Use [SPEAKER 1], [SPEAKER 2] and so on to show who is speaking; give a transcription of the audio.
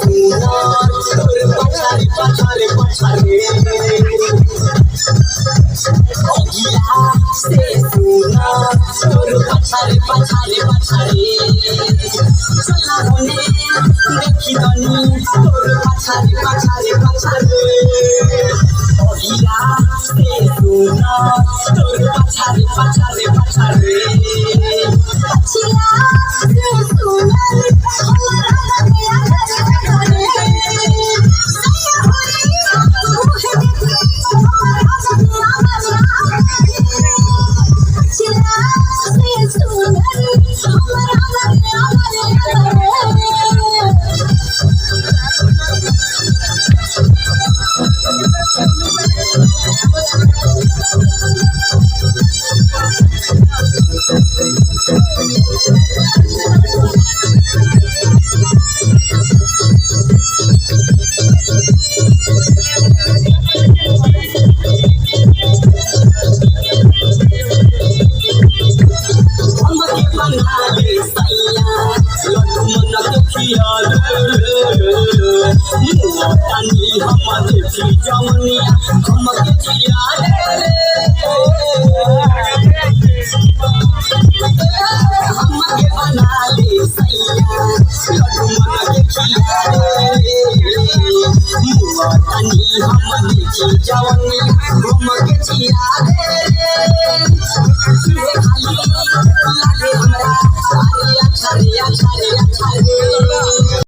[SPEAKER 1] सुनार तोर पछारे पछारे पछारे अगिया से सुनार तोर पछारे पछारे पछारे चला होने देखी दनी तोर पछारे पछारे पछारे अगिया से सुनार तोर पछारे पछारे पछारे जमुनिया हमके जिया हमके बना ले सैया लड्डू मन के खिया मुआ तनी हमने जी जमुनिया हमके जिया खाली लागे हमरा अरे अच्छा रे अच्छा रे अच्छा रे।